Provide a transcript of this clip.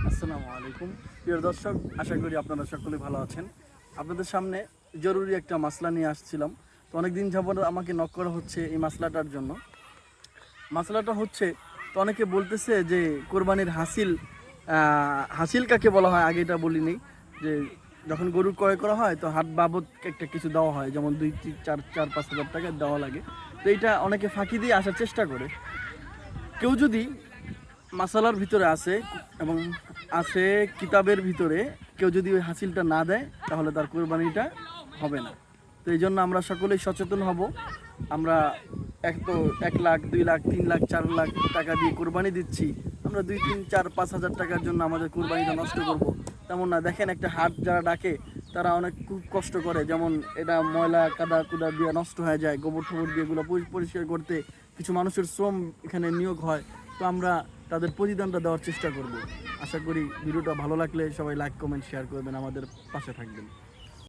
আসসালামু আলাইকুম প্রিয় দর্শক, আশা করি আপনারা সকলে ভালো আছেন। আপনাদের সামনে জরুরি একটা মাসলা নিয়ে আসছিলাম। তো অনেক দিন যাবত আমাকে নক করা হচ্ছে এই মাসলাটার জন্য। মাসলাটা হচ্ছে, তো অনেকে বলতেছে যে কোরবানির হাসিল হাসিল কাকে বলা হয়, আগে এটা বলি নেই। যে যখন গরু ক্রয় করা হয় তো হাট বাবদ একটা কিছু দেওয়া হয়, যেমন 2-4-5 হাজার টাকা দেওয়া লাগে। তো এইটা অনেকে ফাঁকি দিয়ে আসার চেষ্টা করে। কেউ যদি মাসালার ভিতরে আছে এবং আছে কিতাবের ভিতরে, কেউ যদি ওই হাসিলটা না দেয় তাহলে তার কোরবানিটা হবে না। তো এই জন্য আমরা সকলেই সচেতন হব। আমরা 1 লাখ 2 লাখ 3 লাখ 4 লাখ টাকা দিয়ে কোরবানি দিচ্ছি, আমরা 2-3-4-5 হাজার টাকার জন্য আমাদের কোরবানিটা নষ্ট করব তেমন না। দেখেন, একটা হাট যারা ডাকে তারা অনেক খুব কষ্ট করে, যেমন এটা ময়লা কাদা কুদা দিয়ে নষ্ট হয়ে যায়, গোবর টোবর দিয়ে এগুলো পরিষ্কার করতে কিছু মানুষের শ্রম এখানে নিয়োগ হয়। তো আমরা তাদের প্রতিদানটা দেওয়ার চেষ্টা করব। আশা করি ভিডিওটা ভালো লাগলে সবাই লাইক কমেন্ট শেয়ার করবেন, আমাদের পাশে থাকবেন।